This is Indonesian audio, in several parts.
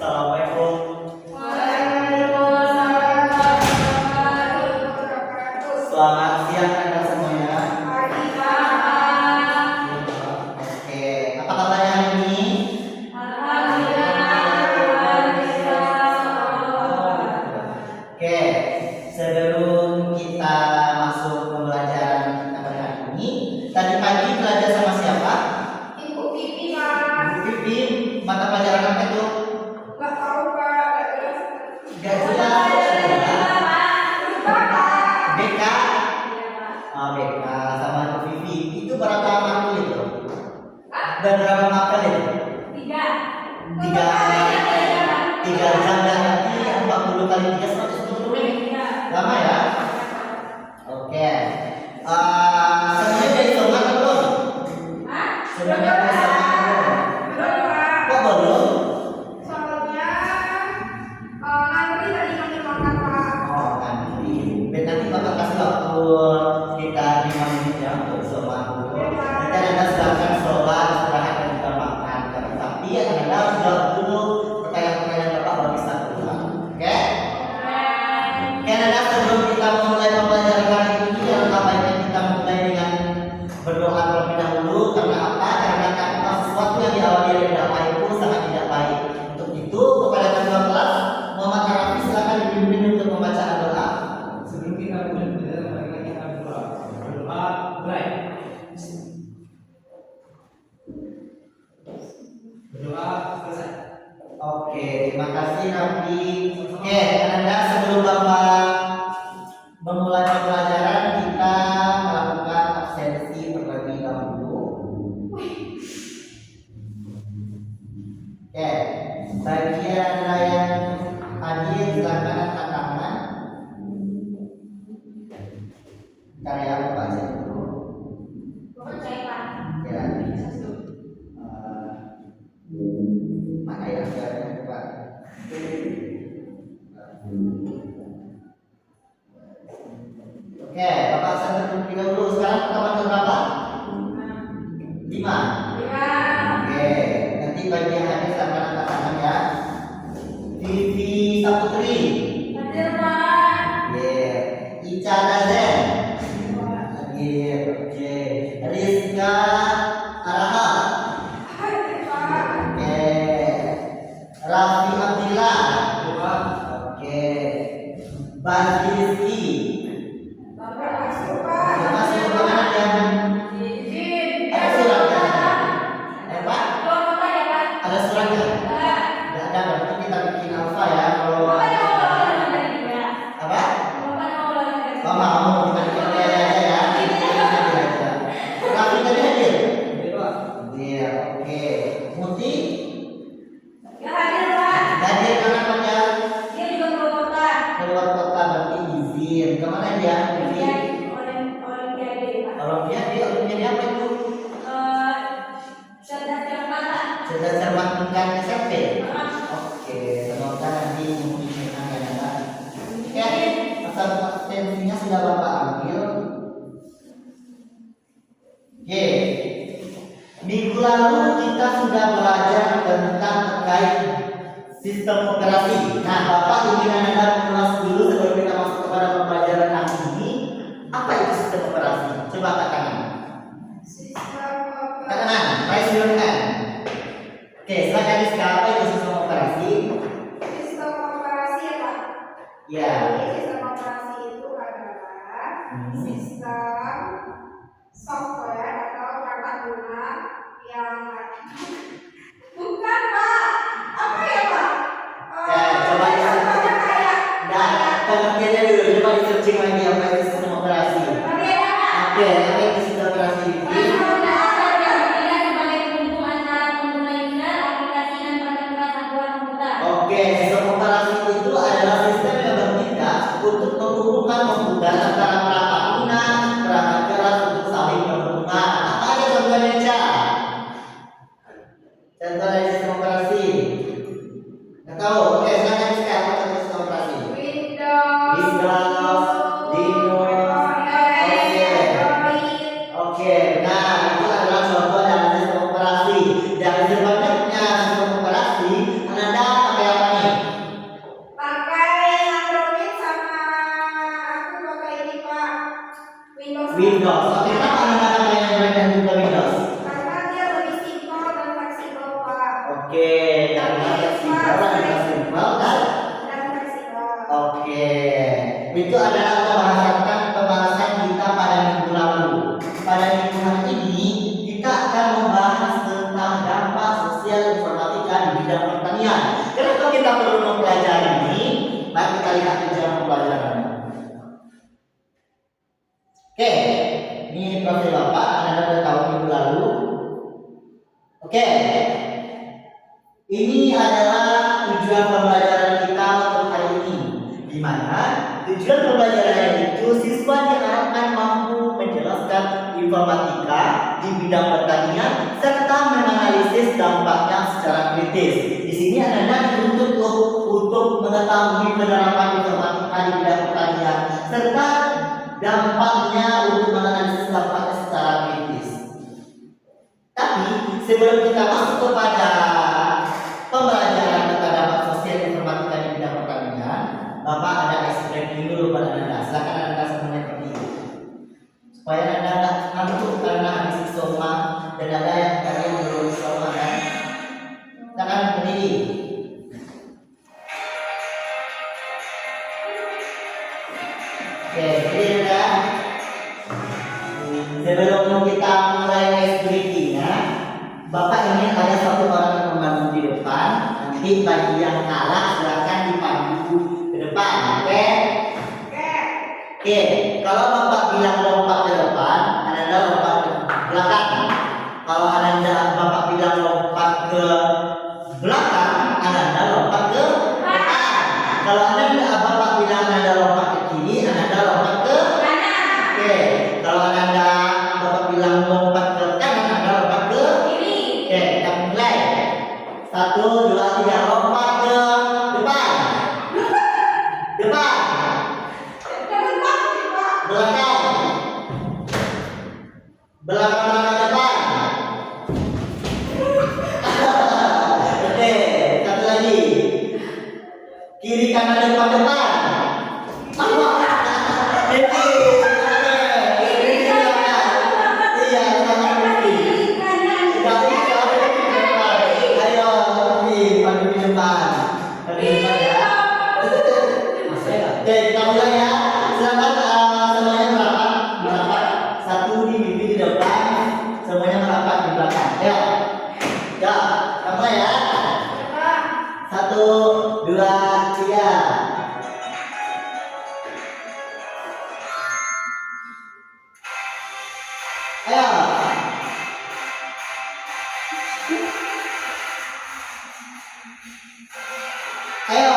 Assalamualaikum. Waalaikumsalam warahmatullahi wabarakatuh. Selamat siang Anda semuanya. Pagi, Pak. Oke, apa kabarnya hari ini? Oke, sebelum kita masuk pembelajaran kita pada hari ini, tadi pagi belajar sama siapa? Ibu Pipi, Pak. Bu Pipi. Mata pelajaran apa itu? Nggak tahu, Pak. Nggak jelas. Gak jelas. Lupa, Pak. BK. Iya, Pak. Oh, BK sama Bu Pipi. Itu berapa matkul itu? Hah? Dan berapa matkul itu? 3. Tiga jam dan nanti 40 kali 3 120 menit. Lama ya? Oke. Semuanya dari somat belum? Hah? Semuanya dari somat belum? Belum, Pak. Kok belum? Soalnya ngantri tadi manggil makan, Pak. Oh, nanti. Nanti bakal kasih waktu kita 5 menit ya untuk somat dulu. Nanti Anda silakan sholat, istirahat dan juga makan. Tapi Anda harus jawab dulu pertanyaan-pertanyaan Bapak baru bisa keluar. Oke? Karena sebelum kita memulai pembelajaran hari ini, alangkah baiknya kita mulai dengan berdoa terlebih dahulu. Karena apa? Karena sesuatu yang diawali dari doa itu sangat tidak baik. Untuk itu, kepada ketua kelas, Muhammad Harafi silakan dipimpin untuk membacaan doa. Sebelum kita mulai pembelajaran, mari kita berdoa. Berdoa, mulai. Berdoa, selesai. Oke, terima kasih Rafi. Oke, Anda sebelum Bapak memulai pembelajaran, kita melakukan absensi terlebih dahulu. Oke, bagi Anda yang hadir silakan angkat tangan. Bentar ya, Bapak cek dulu. Bapak cek, Pak. Ya. Mana ya suaranya, Pak? Oke, Bapak saya terlebih dahulu. Sekarang pertemuan keberapa? 5. Oke, nanti bagi yang hadir silakan angkat tangan ya. Vivi Saputri. Hadir, Pak. Oke, Ica Dazen. Hadir. Oke, Rizka Araha. Hadir, Pak. Oke, Raffi Abdillah. Oke, Bagi Rizki. Bapak masuk, Pak. Masih kemana dia? Izin. Ada suratnya? Pak? Belum apa ya, Pak? Ada suratnya? Enggak. Tidak ada, berarti kita bikin alfa ya. Kalau Bapak yang mau ulangan dari dia. apa? Bapak yang mau ulangan dari dia. Oh mau, kita bikin dia aja ya. Raffi tadi hadir? Berdoa. Iya, oke. Muti? Ya hadir, Pak. Hadir kenapa dia? Dia juga keluar kota. Keluar kota berarti izin. Kemana dia? Izin. Olimpiade, Pak. Olimpiade apa itu? Cerdas cermat, Pak. Sudah cermat dengan SMP. Maaf. Oke, semoga nanti memungkinkan ya Pak. Oke, asal absensinya sudah Bapak ambil. Oke, minggu lalu kita sudah belajar tentang terkait sistem operasi. Nah, Bapak ingin Anda mengulas dulu sebelum kita masuk kepada pembelajaran kali ini. Apa itu sistem operasi? Coba katakan. Sistem Katakan, raise your hand. Oke, silakan Rizka, apa itu sistem operasi? sistem operasi ya, Pak. Ya. Jadi sistem operasi itu adalah sistem software atau perangkat lunak yang bukan, Pak. Apa ya, Pak? Coba ya. Contohnya kayak Nah, pengertiannya dulu, coba di searching lagi apa itu sistem operasi. Oke, ya, Pak. Oke, apa itu sistem operasi? Oke, sistem operasi itu adalah sistem yang bertindak untuk menghubungkan komputer antara perangkat lunak, perangkat keras untuk saling berhubungan. Apa aja contohnya, Ca? Oke, ini adalah tujuan pembelajaran kita untuk hari ini. Di mana tujuan pembelajaran itu siswa diharapkan mampu menjelaskan informatika di bidang pertanian serta menganalisis dampaknya secara kritis. Di sini Anda dituntut untuk mengetahui penerapan informatika di bidang pertanian serta dampaknya untuk menganalisis dampaknya secara kritis. Tapi sebelum kita masuk kepada pembelajaran tentang dampak sosial informatika di bidang pertanian, Bapak ada ice breaking dulu pada Anda. Silakan Anda semuanya berdiri. Supaya Anda tidak ngantuk karena habis isoma dan ada yang kalian belum isoma kan. Silakan berdiri. Oke, berdiri Anda. Sebelum kita mulai ice breaking ya, Bapak ingin ada satu orang yang membantu di depan. Nanti bagi yang kalah silakan dipandu ke depan, oke? Oke, kalau Bapak bilang lompat ke depan, Anda lompat ke belakang. Kalau Bapak bilang lompat ke belakang, Anda lompat ke depan. Kalau Bapak bilang Anda lompat ke kiri, Anda lompat ke kanan. Oke, kalau Bapak bilang lompat ke kanan, Anda lompat ke kiri. Oke, kita mulai. 1, 2, 3, lompat ke depan. Depan. Belakang. Belakang depan. Oke, satu lagi. Kiri kanan depan depan. Oke, kita mulai ya. Silakan semuanya merapat. Satu di depan, semuanya merapat di belakang. Ya, ya, kita mulai ya. 1, 2, 3. Ayo. Ayo.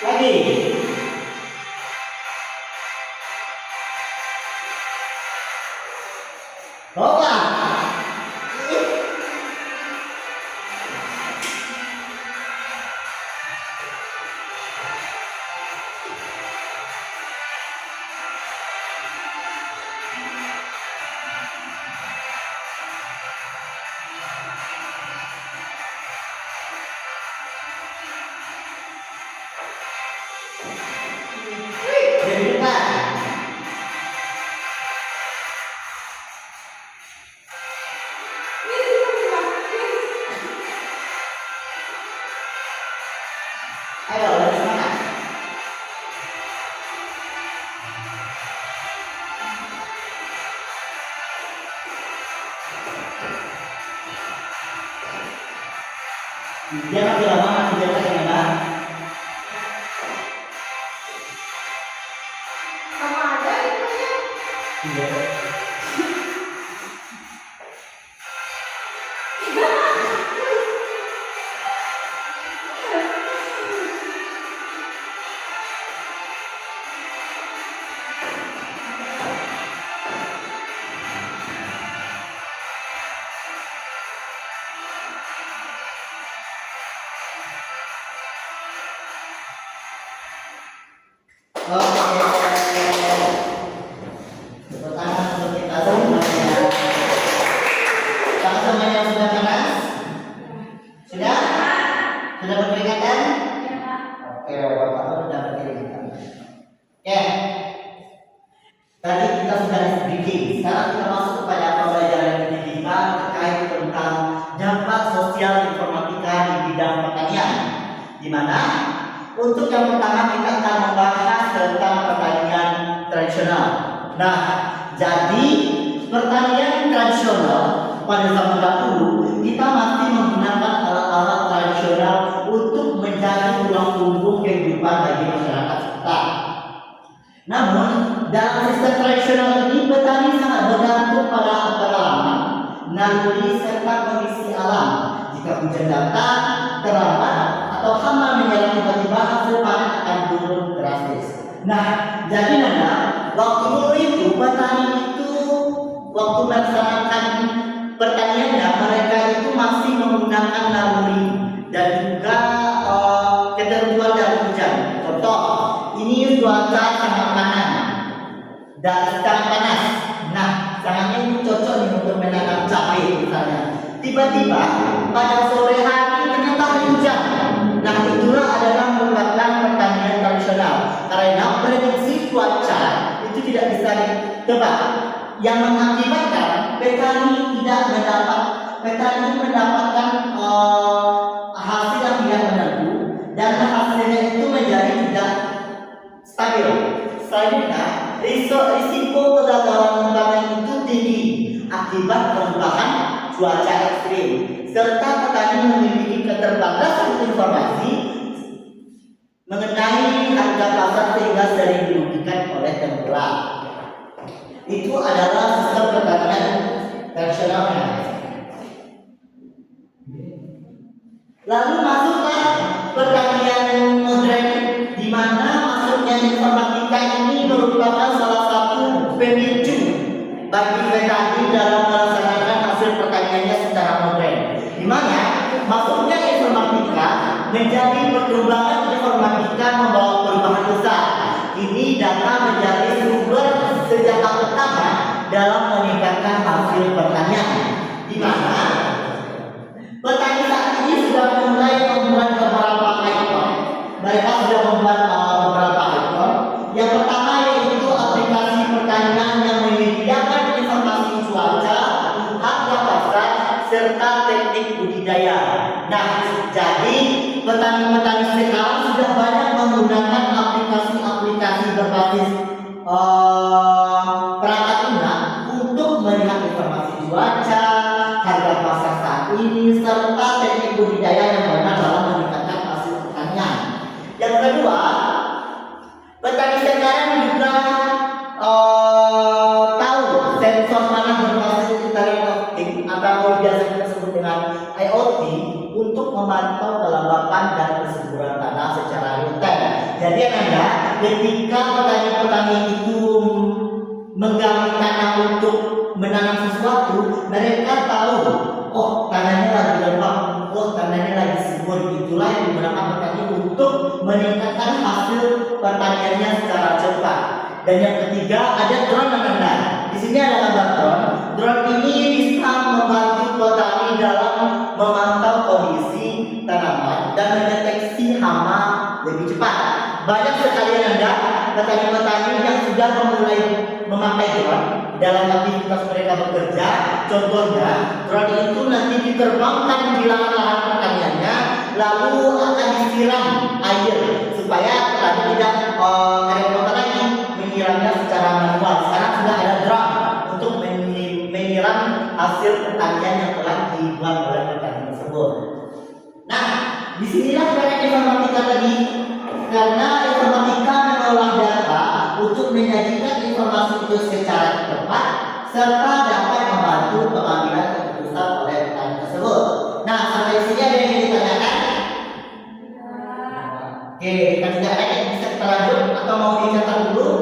Lagi. Lompat. Jadi depan. Ayo, lebih semangat. Dia masih lama, masih biasa dengan Sama aja itunya. Iya. Tepuk tangan untuk kita semuanya. Apakah semuanya sudah panas? Sudah? Sudah berkeringat? Oke, Bapak sudah berkeringat. Oke. Tadi kita sudah sedikit. Sekarang kita masuk kepada pembelajaran kita terkait tentang dampak sosial informatika di bidang pertanian. Di mana untuk yang pertama kita akan membahas tentang pertanian tradisional. Nah, jadi pertanian tradisional pada zaman dahulu kita masih menggunakan alat-alat tradisional untuk menjadi tulang punggung kehidupan bagi masyarakat kita. Namun dalam sistem tradisional ini petani sangat bergantung pada pengalaman, naluri serta kondisi alam. Jika hujan datang terlambat atau hama menyerang tiba-tiba, hasil panen akan turun drastis. Nah, jadi nana waktu dulu itu petani itu waktu melaksanakan pertaniannya mereka itu masih menggunakan naluri dan juga ketentuan dari hujan. Contoh, ini cuaca sangat panas dan sangat panas. Nah, sangatnya ini cocok nih untuk menanam cabai misalnya. Tiba-tiba pada sore hari ternyata hujan. Nah, itulah adalah merupakan pertanian tradisional karena prediksi cuaca itu tidak bisa ditebak, yang mengakibatkan petani mendapatkan hasil yang tidak menentu dan hasilnya itu menjadi tidak stabil. Selanjutnya, risiko kegagalan panen itu tinggi akibat perubahan cuaca ekstrim serta petani memiliki keterbatasan informasi mengenai harga pasar sehingga sering dirugikan oleh tengkulak. Itu adalah sistem pertanian tradisionalnya. Lalu masuklah pertanian modern, di mana masuknya informatika ini merupakan salah satu pemicu bagi petani dalam melaksanakan hasil pertaniannya secara modern. Di mana masuknya informatika menjadi perkembangan informatika membawa perubahan besar. Ini data menjadi sumber senjata utama dalam meningkatkan hasil pertanian, di mana petani saat ini sudah mulai membuat beberapa ikon. Mereka sudah membuat beberapa ikon. Yang pertama yaitu aplikasi pertanian yang menyediakan informasi cuaca, harga pasar, serta teknik budidaya. Nah, jadi petani-petani sekarang sudah banyak menggunakan aplikasi-aplikasi berbasis perangkat lunak untuk melihat informasi cuaca, harga pasar saat ini, serta teknik budidaya yang benar dalam meningkatkan hasil pertanian. Yang kedua, petani sekarang juga tahu sensor panas berbasis internet of things atau biasa kita sebut dengan IoT untuk memantau kelembapan dan kesuburan tanah secara real time. Jadi ketika petani-petani itu menggali tanah untuk menanam sesuatu, mereka tahu, oh tanahnya lagi lembab, oh tanahnya lagi subur. Itulah yang digunakan petani untuk meningkatkan hasil pertaniannya secara cepat. Dan yang ketiga ada drone Anda. Di sini ada gambar drone. Drone ini bisa membantu petani dalam memantau kondisi tanaman dan mendeteksi hama lebih cepat. Banyak sekali Anda petani-petani yang sudah memulai memakai drone dalam aktivitas mereka bekerja. Contohnya, drone itu nanti diterbangkan di lahan-lahan pertaniannya, lalu akan disiram air supaya petani tidak repot lagi menyiramnya secara manual. Sekarang sudah ada drone untuk menyiram hasil pertanian yang telah dibuat oleh petani tersebut. Nah, disinilah peran informatika tadi, karena informatika mengolah data untuk menyajikan informasi itu secara tepat serta dapat membantu pengambilan keputusan oleh petani tersebut. Nah, sampai sini ada yang ditanyakan? Oke, kita tidak ada yang bisa kita lanjut atau mau dicatat dulu?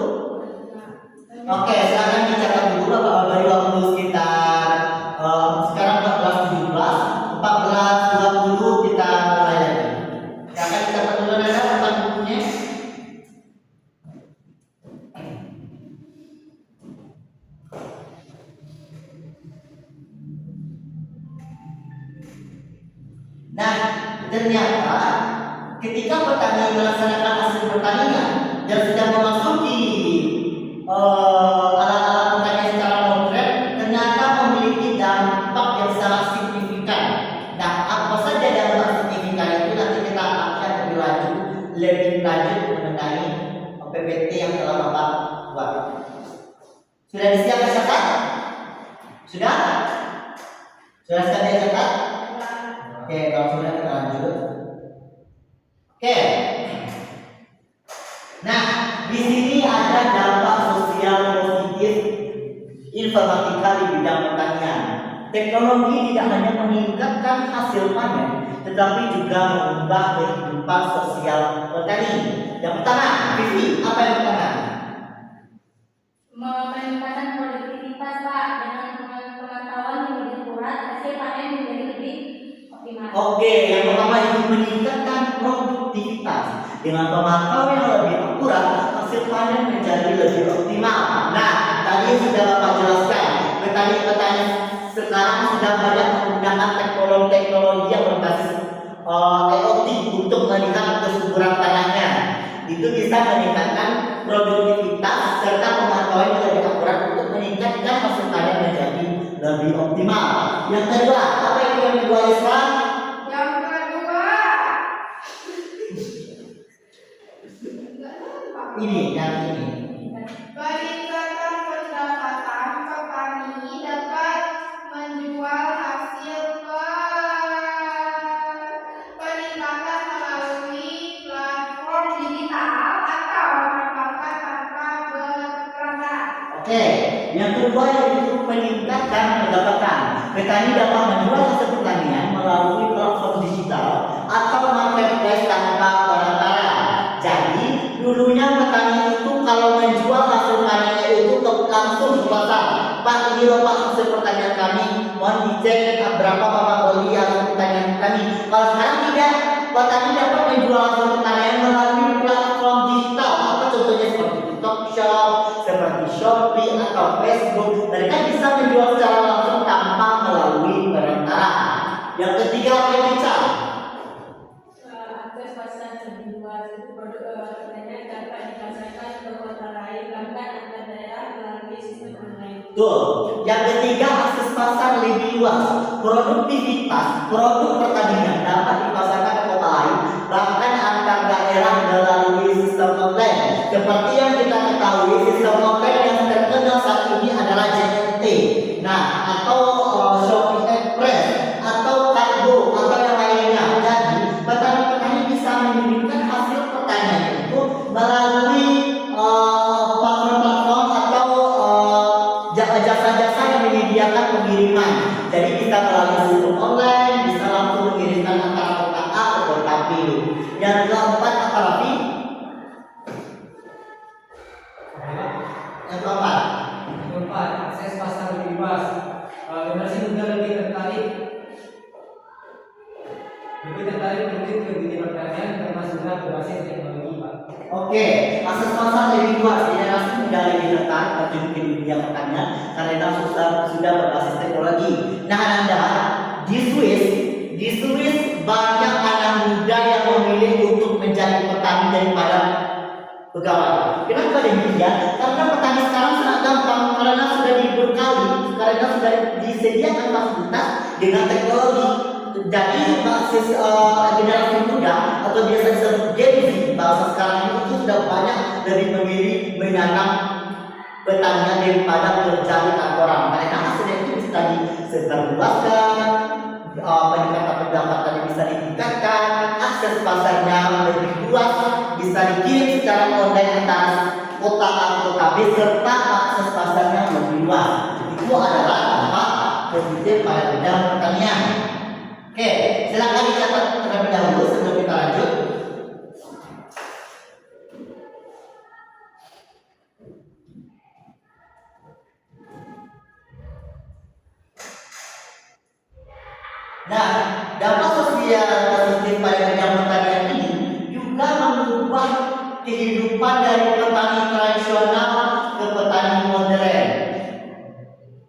Oke, silakan dicatat dulu Bapak beri waktu sekitar sekarang 14.17, 14.20 kita mulai lagi. Silakan dicatat dulu ada tempat bukunya. Nah, ternyata ketika petani melaksanakan hasil pertanian dan sudah memasuki alat-alat pertanian secara modern, ternyata memiliki dampak yang sangat signifikan. Nah, apa saja dampak signifikan itu nanti kita akan lebih lanjut mengenai PPT yang telah Bapak buat. Sudah disiap catat? Sudah? Sudah siap dicatat? Oke, kalau sudah kita lanjut. Oke. Nah, di sini ada dampak sosial positif informatika di bidang pertanian. Teknologi tidak hanya meningkatkan hasil panen, tetapi juga mengubah kehidupan sosial petani. Yang pertama, Vivi, apa yang pertama? Meningkatkan produktivitas Pak dengan pengetahuan yang lebih akurat, hasil panen menjadi lebih optimal. Oke, yang pertama itu meningkatkan produktivitas. Dengan pemantauan yang lebih akurat, hasil panen menjadi lebih optimal. Nah, tadi sudah Bapak jelaskan, petani-petani sekarang sudah banyak menggunakan teknologi yang berbasis IoT untuk melihat kesuburan tanahnya. Itu bisa meningkatkan produktivitas serta pemantauan yang lebih akurat untuk meningkatkan hasil panen menjadi lebih optimal. Yang kedua, apa itu yang kedua, Islam? Yang kedua, Ini, yang ini. peningkatan pendapatan petani dapat menjual hasil peningkatan melalui platform digital atau memanfaatkan tanpa berperangkat. Oke, yang kedua yaitu peningkatan pendapatan. Petani dapat menjual hasil pertanian melalui platform digital atau marketplace tanpa perantara. Jadi, dulunya petani itu kalau menjual hasil panennya itu langsung ke pasar. Pak, ini loh Pak hasil pertanian kami, mohon dicek berapa Bapak beli hasil pertanian kami. Kalau sekarang tidak, petani dapat menjual hasil pertanian melalui platform digital. Apa contohnya seperti TikTok Shop, seperti Shopee atau Facebook. Mereka bisa menjual secara langsung tanpa melalui perantara. Yang ketiga, apa yang Ica? Akses pasar lebih luas itu produk pertanian dapat dipasarkan ke kota lain bahkan antar daerah melalui sistem online. Tuh, yang ketiga akses pasar lebih luas. Produktivitas produk pertanian dapat dipasarkan ke kota lain bahkan antar daerah melalui sistem online. Seperti yang kita ketahui, sistem online yang terkenal saat ini adalah JNT. Nah, atau Shopee Express atau Kargo atau yang lainnya. Jadi, petani-petani bisa mengirimkan hasil pertanian itu melalui platform-platform atau jasa-jasa yang menyediakan pengiriman. Jadi bisa melalui sistem online, bisa langsung mengirimkan antara kota A ke kota B. Yang keempat apa lagi? Yang keempat. Keempat, akses pasar lebih luas. Generasi muda lebih tertarik untuk dunia pertanian karena sudah berbasis teknologi, Pak. Oke, akses pasar lebih luas. Generasi muda lebih tertarik terjun ke dunia pertanian karena sudah berbasis teknologi. Nah, Anda di Swiss banyak anak muda yang memilih untuk menjadi petani daripada pegawai. Kenapa demikian? Karena petani sekarang sangat gampang karena sudah diberkali, karena sudah disediakan fasilitas dengan teknologi. Jadi generasi muda atau biasa disebut Gen Z bahasa sekarang itu sudah banyak lebih memilih menanam pertanian daripada kerja di kantoran. Karena hasilnya itu bisa disebarluaskan, peningkatan pendapatannya bisa ditingkatkan, akses pasarnya lebih luas, bisa dikirim secara online antara kota A ke kota B serta akses pasarnya lebih luas. Itu adalah dampak positif pada bidang pertanian. Oke, silakan dicatat terlebih dahulu sebelum kita lanjut. Nah, dampak sosial positif pada bidang pertanian ini juga mengubah kehidupan dari petani tradisional ke petani modern.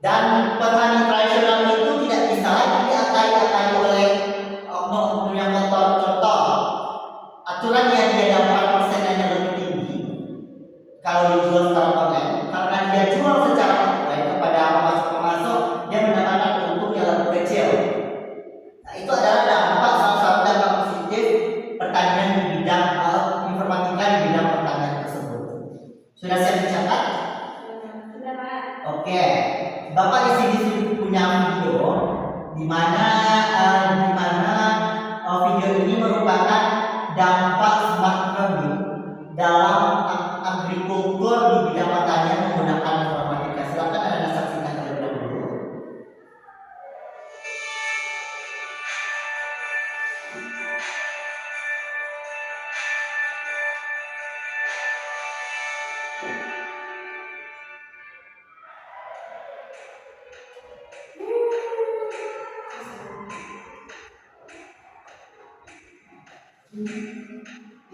Dan petani tradisional itu tidak bisa lagi diatai-atai oleh oknum yang kotor. Contoh, aturan yang dia dapat persenannya lebih tinggi kalau dijual secara online, karena dia jual secara online kepada pemasok, dia mendapatkan untung yang lebih kecil. Nah, itu adalah dampak salah satu dampak positif pertanian di bidang informatika di bidang pertanian tersebut. Sudah siap dicatat? Sudah Pak. Oke, Bapak di sini punya video di mana video ini merupakan dampak smart farming dalam agrikultur di bidang pertanian menggunakan informatika. Silakan Anda saksikan terlebih dahulu.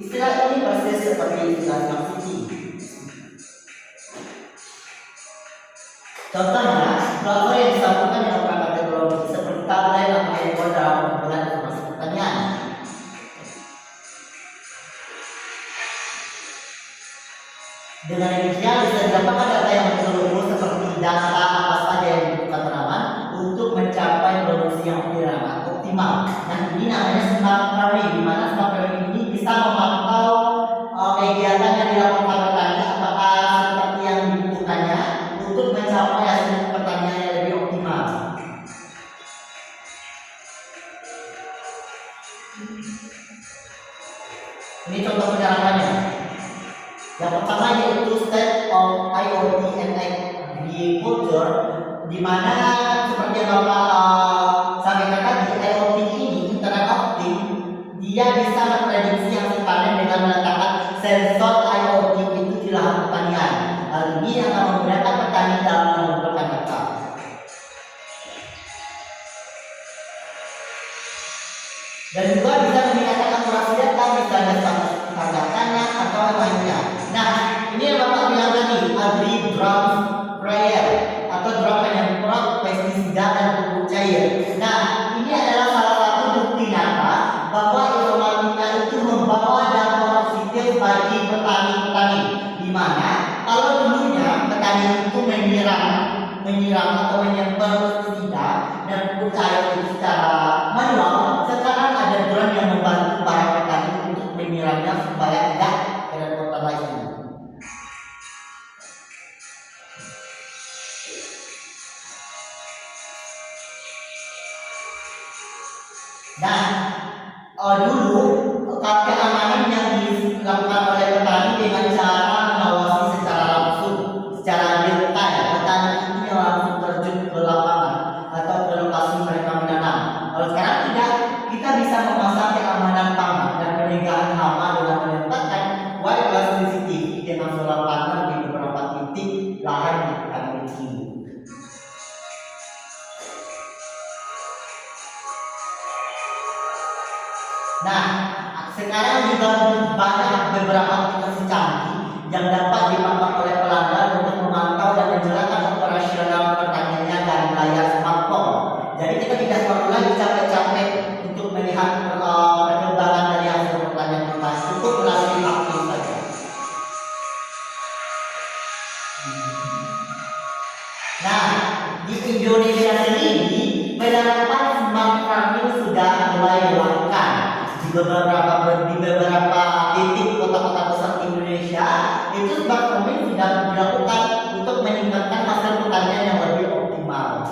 Istilah ini persis seperti istilah smart city. Contohnya, platform yang disambungkan dengan perangkat teknologi seperti tablet atau handphone dalam pengumpulan informasi pertanian. Dengan demikian bisa didapatkan data yang betul-betul seperti data apa saja yang dibutuhkan tanaman untuk mencapai produksi yang optimal. Nah, ini namanya smart farming, di mana smart farming ini bisa memantau kegiatan yang dilakukan petani apakah seperti yang dibutuhkannya untuk mencapai hasil pertanian yang lebih optimal. Ini contoh penerapannya. Yang pertama yaitu state of IoT and agriculture, di mana seperti yang Bapak sampaikan tadi, IoT ini Internet of Things, dia bisa memprediksi hasil panen dengan meletakkan sensor IoT itu di lahan pertanian. Hal ini akan memudahkan petani dalam mengumpulkan data. Dan juga bisa meningkatkan akurasi data, misalnya standar tanah atau lainnya. Nah, ini yang Bapak bilang tadi, agri drone sprayer atau drone penyemprot pestisida dan pupuk cair. Nah, ini adalah salah satu bukti nyata bahwa informatika itu membawa dampak positif bagi petani-petani, di mana kalau dulunya petani itu menyiram atau menyemprot pestisida dan pupuk cair itu secara manual, sekarang ada drone yang membantu para petani untuk menyiramnya supaya tidak kerepotan lagi. Nah, dulu keamanan yang dilakukan oleh petani dengan cara mengawasi secara langsung, secara real time. Petani itu yang langsung terjun ke lapangan atau ke lokasi mereka menanam. Kalau sekarang tidak, kita bisa memasang keamanan pangan dan pencegahan hama dengan menempatkan wireless CCTV dengan solar panel di beberapa titik lahan yang kita miliki. Nah, sekarang juga banyak beberapa aplikasi canggih yang dapat dipakai oleh pelanggan untuk memantau dan menjalankan operasional pertaniannya dari layar smartphone. Jadi kita tidak perlu lagi capek-capek untuk melihat perkembangan dari hasil pertanian kita, cukup melalui aplikasi saja. Nah, di Indonesia sendiri penerapan smart farming sudah mulai dilakukan. Di beberapa titik kota-kota besar di Indonesia itu smart farming sudah dilakukan untuk meningkatkan hasil pertanian yang lebih optimal.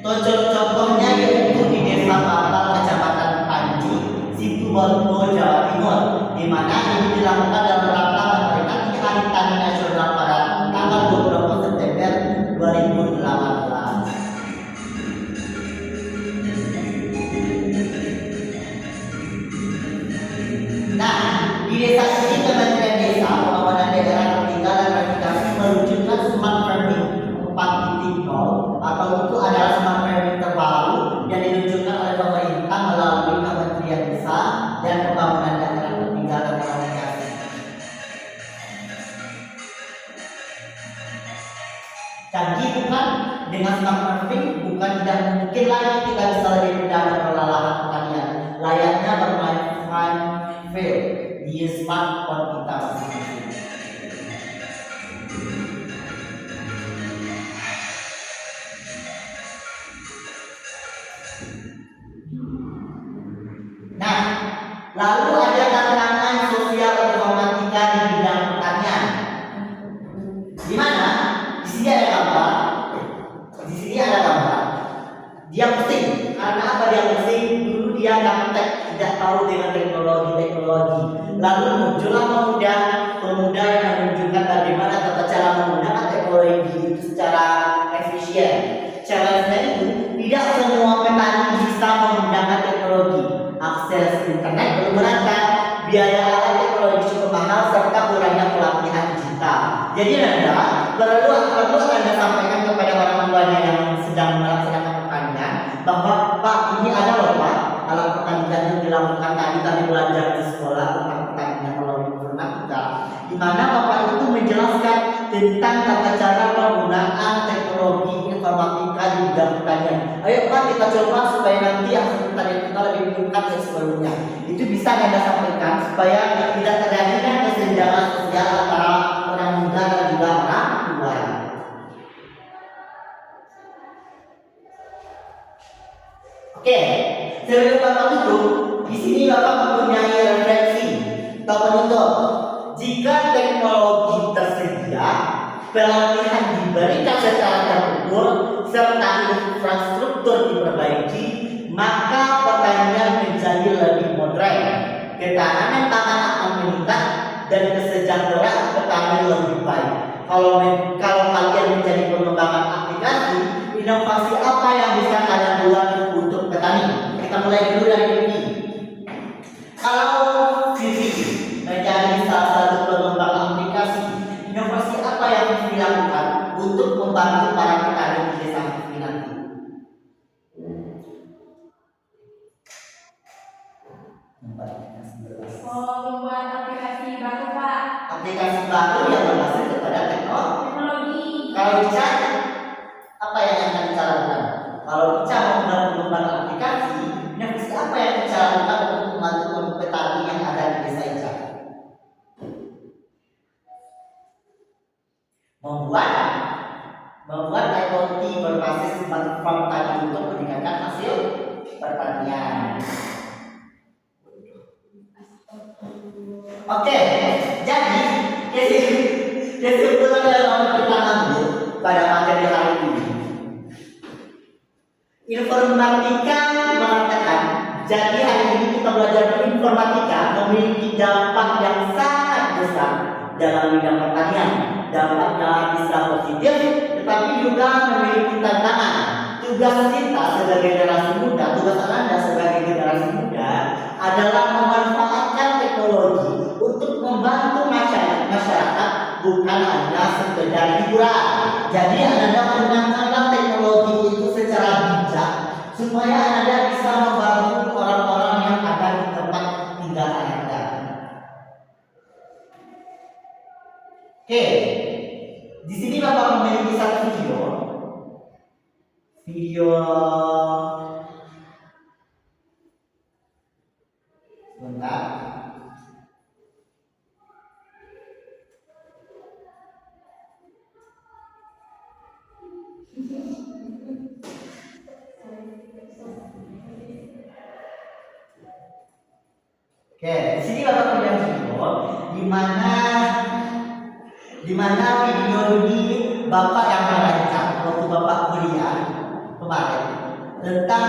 Contohnya yaitu di Desa Batal, Kecamatan Panji, Situbondo, Jawa Timur, di mana ini dilakukan dalam rangka memperingati Hari Tani Nasional pada tanggal 20 September 2018. Nah, di desa ini Kementerian Desa, Pembangunan Daerah Tertinggal dan Verifikasi meluncurkan smart farming 4.0 atau itu adalah smart farming terbaru yang diluncurkan oleh pemerintah melalui Kementerian Desa dan Pembangunan Daerah Tertinggal dan Verifikasi. Canggih bukan? Dengan smart farming bukan tidak mungkin lagi kita bisa lebih mudah mengelola lahan pertanian, layaknya bermain di smartphone kita masing-masing. Nah, lalu ada tantangan sosial pemuda yang menunjukkan bagaimana tata cara menggunakan teknologi itu secara efisien. Challenge-nya itu tidak semua petani bisa menggunakan teknologi. Akses internet belum merata, biaya alat teknologi cukup mahal serta kurangnya pelatihan digital. Jadi perlu Anda sampaikan kepada orang tuanya yang sedang melaksanakan pertanian bahwa Pak, ini ada loh Pak, alat pertanian yang dilakukan tadi belajar di sekolah tentang pertanian melalui informatika, di mana Bapak itu menjelaskan tentang tata cara penggunaan teknologi informatika di bidang pertanian. Ayo Pak, kita coba supaya nanti hasil pertanian kita lebih meningkat dari sebelumnya. Itu bisa Anda sampaikan supaya tidak terjadinya kesenjangan sosial antara orang muda dan juga orang tua. Oke, sebelum Bapak tutup, di sini Bapak mempunyai refleksi atau penutup. Jika teknologi tersedia, pelatihan diberikan secara terukur, serta infrastruktur diperbaiki, maka pertanian menjadi lebih modern. Ketahanan pangan akan meningkat dan kesejahteraan petani lebih baik. Kalau kalian menjadi pengembangan aplikasi, inovasi apa yang bisa kalian buat untuk petani? Kita mulai dulu dari ini. Kalau Vivi menjadi salah satu pengembang aplikasi, inovasi apa yang bisa dilakukan untuk membantu para petani di desa Vivi nanti? Membuat aplikasi baru Pak. Aplikasi baru yang berbasis kepada teknologi. Kalau Ica, apa yang akan Ica lakukan? Kalau Ica mau mengembangkan aplikasi, inovasi apa yang Ica lakukan untuk membantu petani yang ada di desa Ica? Membuat IoT berbasis smartphone tadi untuk meningkatkan hasil pertanian. Oke, jadi kesimpulan yang kita ambil pada materi hari ini, informatika mengatakan, jadi hari ini kita belajar informatika memiliki dampak yang sangat besar dalam bidang pertanian. Dampaknya bisa positif, tetapi juga memiliki tantangan. Tugas kita sebagai generasi muda, tugas Anda sebagai generasi muda adalah memanfaatkan teknologi untuk membantu masyarakat, bukan hanya sekedar hiburan. Jadi Anda gunakanlah teknologi itu secara bijak supaya Anda bisa membantu orang-orang yang ada di tempat tinggal Anda. Oke, di sini Bapak memiliki satu video sebentar. Oke, di sini Bapak punya video di mana video ini Bapak yang merancang waktu Bapak kuliah kemarin tentang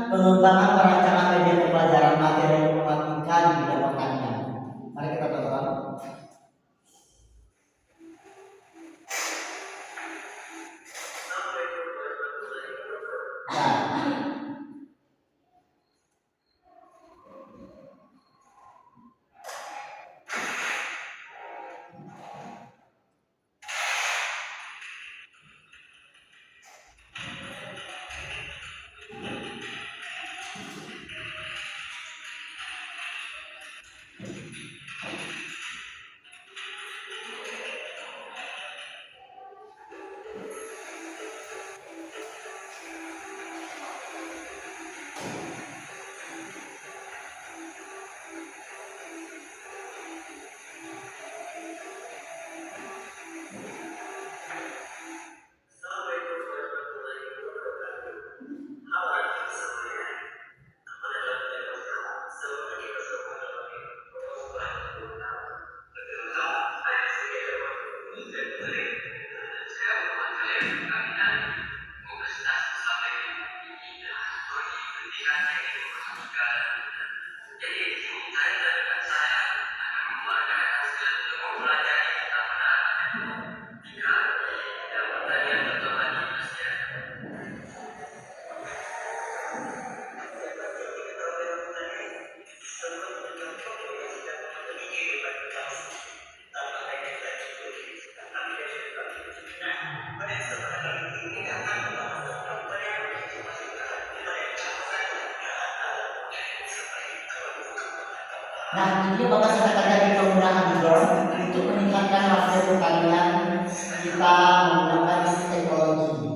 pengembangan perancangan media pembelajaran materi informatika di bidang pertanian. Mari kita tonton. Nah, ini Bapak saya katakan di penggunaan drone untuk meningkatkan hasil pertanian kita menggunakan teknologi.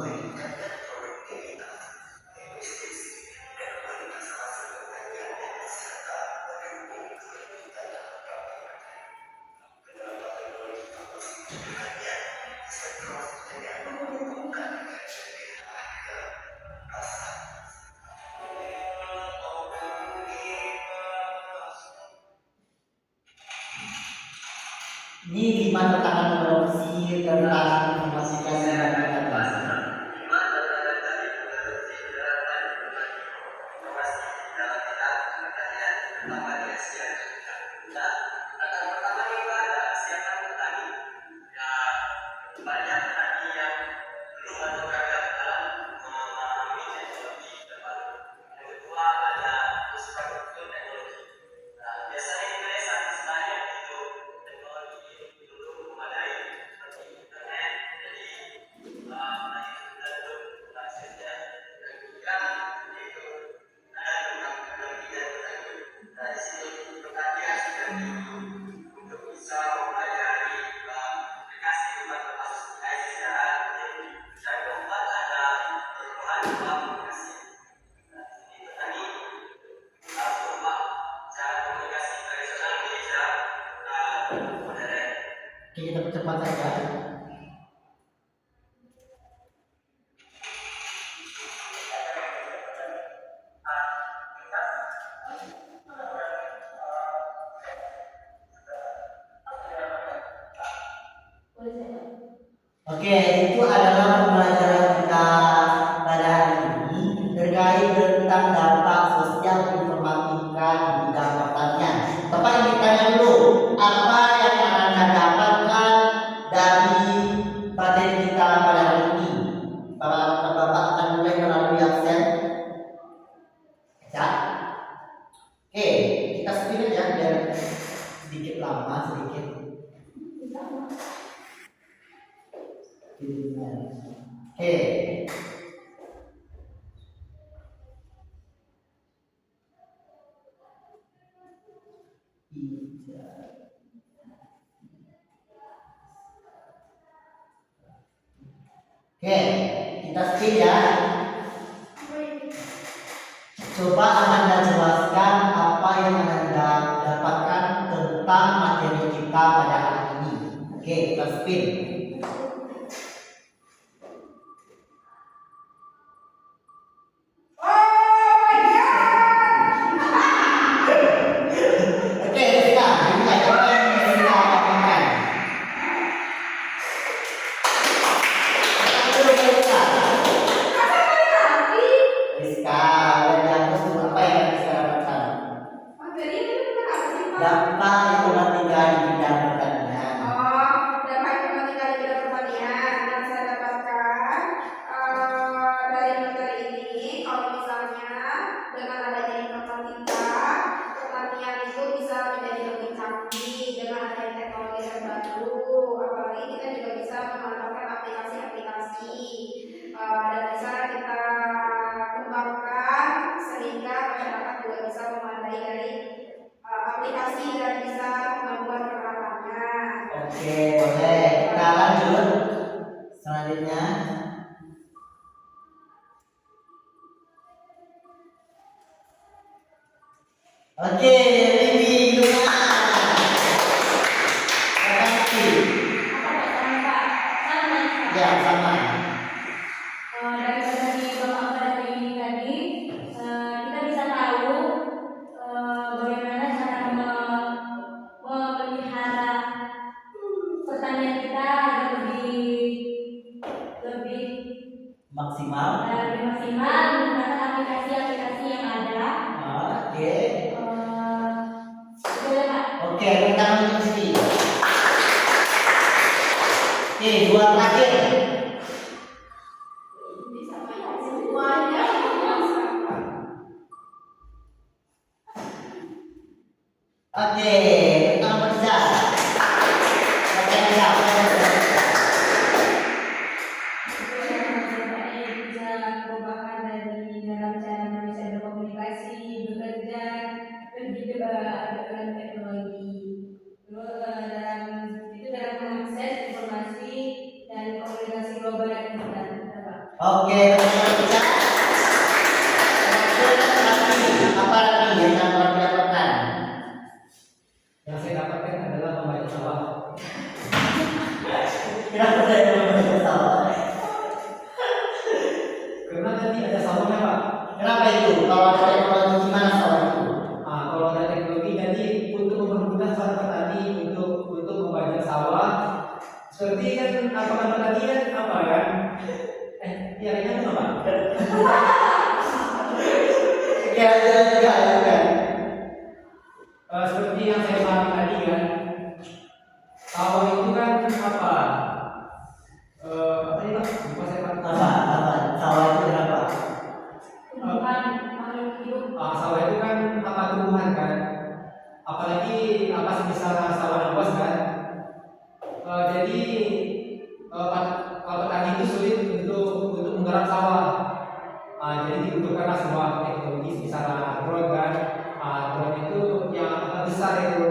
Ini gimana tangan produksi tentang informasikan dan data. Oke, kita percepat saja. Oke, itu adalah pembelajaran kita pada hari ini terkait tentang dampak sosial informatika di bidang pertanian. Bapak ingin tanya dulu, apa yang akan Anda dapatkan dari materi kita pada hari ini? Bapak akan mulai melalui absen. Ya. Oke, kita skip aja biar sedikit lama sedikit. Oke. Oke, kita skip ya. Coba Anda jelaskan apa yang Anda dapatkan tentang materi kita pada hari ini. Oke, kita skip. Dampak informatika di bidang pertanian. Dampak informatika di bidang pertanian yang saya dapatkan dari materi ini, kalau misalnya dengan adanya informatika, pertanian itu bisa menjadi lebih canggih dengan adanya teknologi terbaru. Apalagi kita juga bisa memanfaatkan aplikasi-aplikasi dan bisa kita kembangkan sehingga masyarakat juga bisa memadai dari aplikasi dan bisa membuat peralatannya. Oke, boleh. Kita lanjut. Selanjutnya. Oke, Bibi Yuna. Terima kasih. Ya, sama. Dari materi Bapak pada ini tadi, kita bisa tahu bagaimana cara memelihara pertanian kita agar lebih Maksimal. menggunakan aplikasi-aplikasi yang ada. Oke. Itu ya, Pak. Oke, kita lanjut sini. Oke, dua terakhir. Semuanya Oke, pertama kerja. Oke, ya. Perubahan dari dalam cara manusia berkomunikasi, bekerja, dengan teknologi. Terus dalam mengakses informasi dan komunikasi global dan instan. Oke, pertama kerja. Terakhir, apa lagi yang telah didapatkan? Yang saya dapatkan adalah membaca sawah. Kenapa saya membaca sawah? Karena tadi ada sawahnya Pak. Kenapa itu? Kalau ada teknologi gimana sawah itu? Kalau ada teknologi jadi untuk mempermudah para petani untuk membaca sawah. Seperti kan apa tadi kan apa kan? Tiaranya apa? Kira-kira juga kan? Seperti yang saya pahami tadi kan, sawah itu kan apa? Apa ini Pak? Lupa saya Pak. Apa? Sawah itu kenapa? Tumbuhan makhluk hidup. Sawah itu kan apa tumbuhan kan? Apalagi apa sebesar sawah luas kan? Jadi petani itu sulit untuk menggarap sawah. Jadi dibutuhkanlah sebuah teknologi sebesar drone kan? Drone itu yang agak besar itu,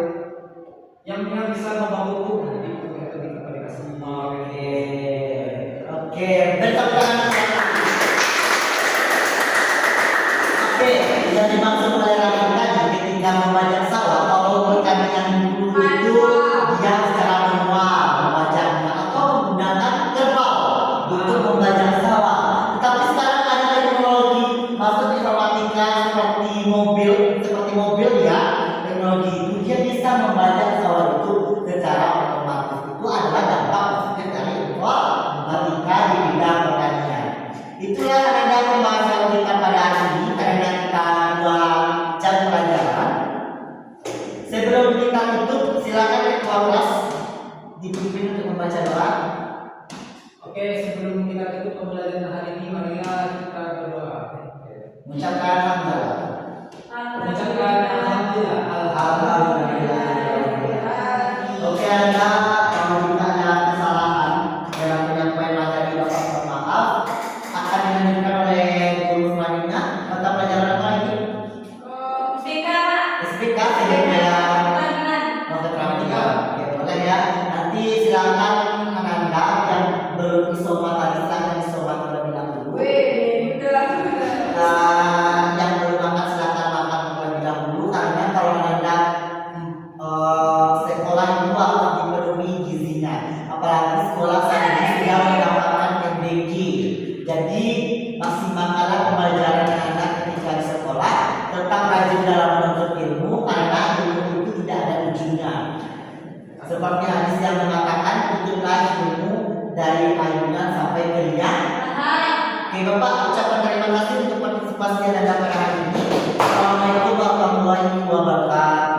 yang bisa membantu nanti untuk dikomunikasi. Oke, bertepuk tangan. Oke, yang dimaksud oleh Ramadhan ketika membajak sawah atau pertanian dulu itu dia secara manual membajak atau menggunakan kerbau untuk membajak sawah. Tetapi sekarang ada teknologi masuk informatika seperti mobil ya, teknologi itu dia bisa membajak sawah itu secara otomatis. Itu adalah dampak positif dari informatika di bidang pertanian. Itulah ada pembahasan kita pada hari ini karena kita 2 jam pelajaran. Sebelum kita tutup, silakan ketua kelas dipimpin untuk membaca doa. Oke, sebelum kita tutup pembelajaran hari ini, marilah kita berdoa. Mengucapkan alhamdulillah. Mengucapkan alhamdulillah. Alhamdulillah. Oke, Anda kalau jika ada kesalahan dalam penyampaian materi dapat mohon maaf akan dilanjutkan oleh guru selanjutnya mata pelajaran apa lagi? SPK saya mau keterangan. Oke, boleh ya. Nanti silakan Anda yang belum isomat tadi silakan isomat terlebih dahulu. Yang belum makan silakan makan terlebih dahulu karena kalau Anda sekolah itu akan dipenuhi gizinya. Apalagi sekolah saat ini sudah mendapatkan MBG. Jadi maksimalkanlah pembelajaran Anda ketika di sekolah. Tetap rajin dalam menuntut ilmu karena ilmu itu tidak ada ujungnya. Seperti hadis yang mengatakan tutuplah ilmu dari ayunan sampai ke liang. Oke Bapak, ucapkan terima kasih untuk partisipasinya dan pada hari ini. Assalamualaikum warahmatullahi wabarakatuh.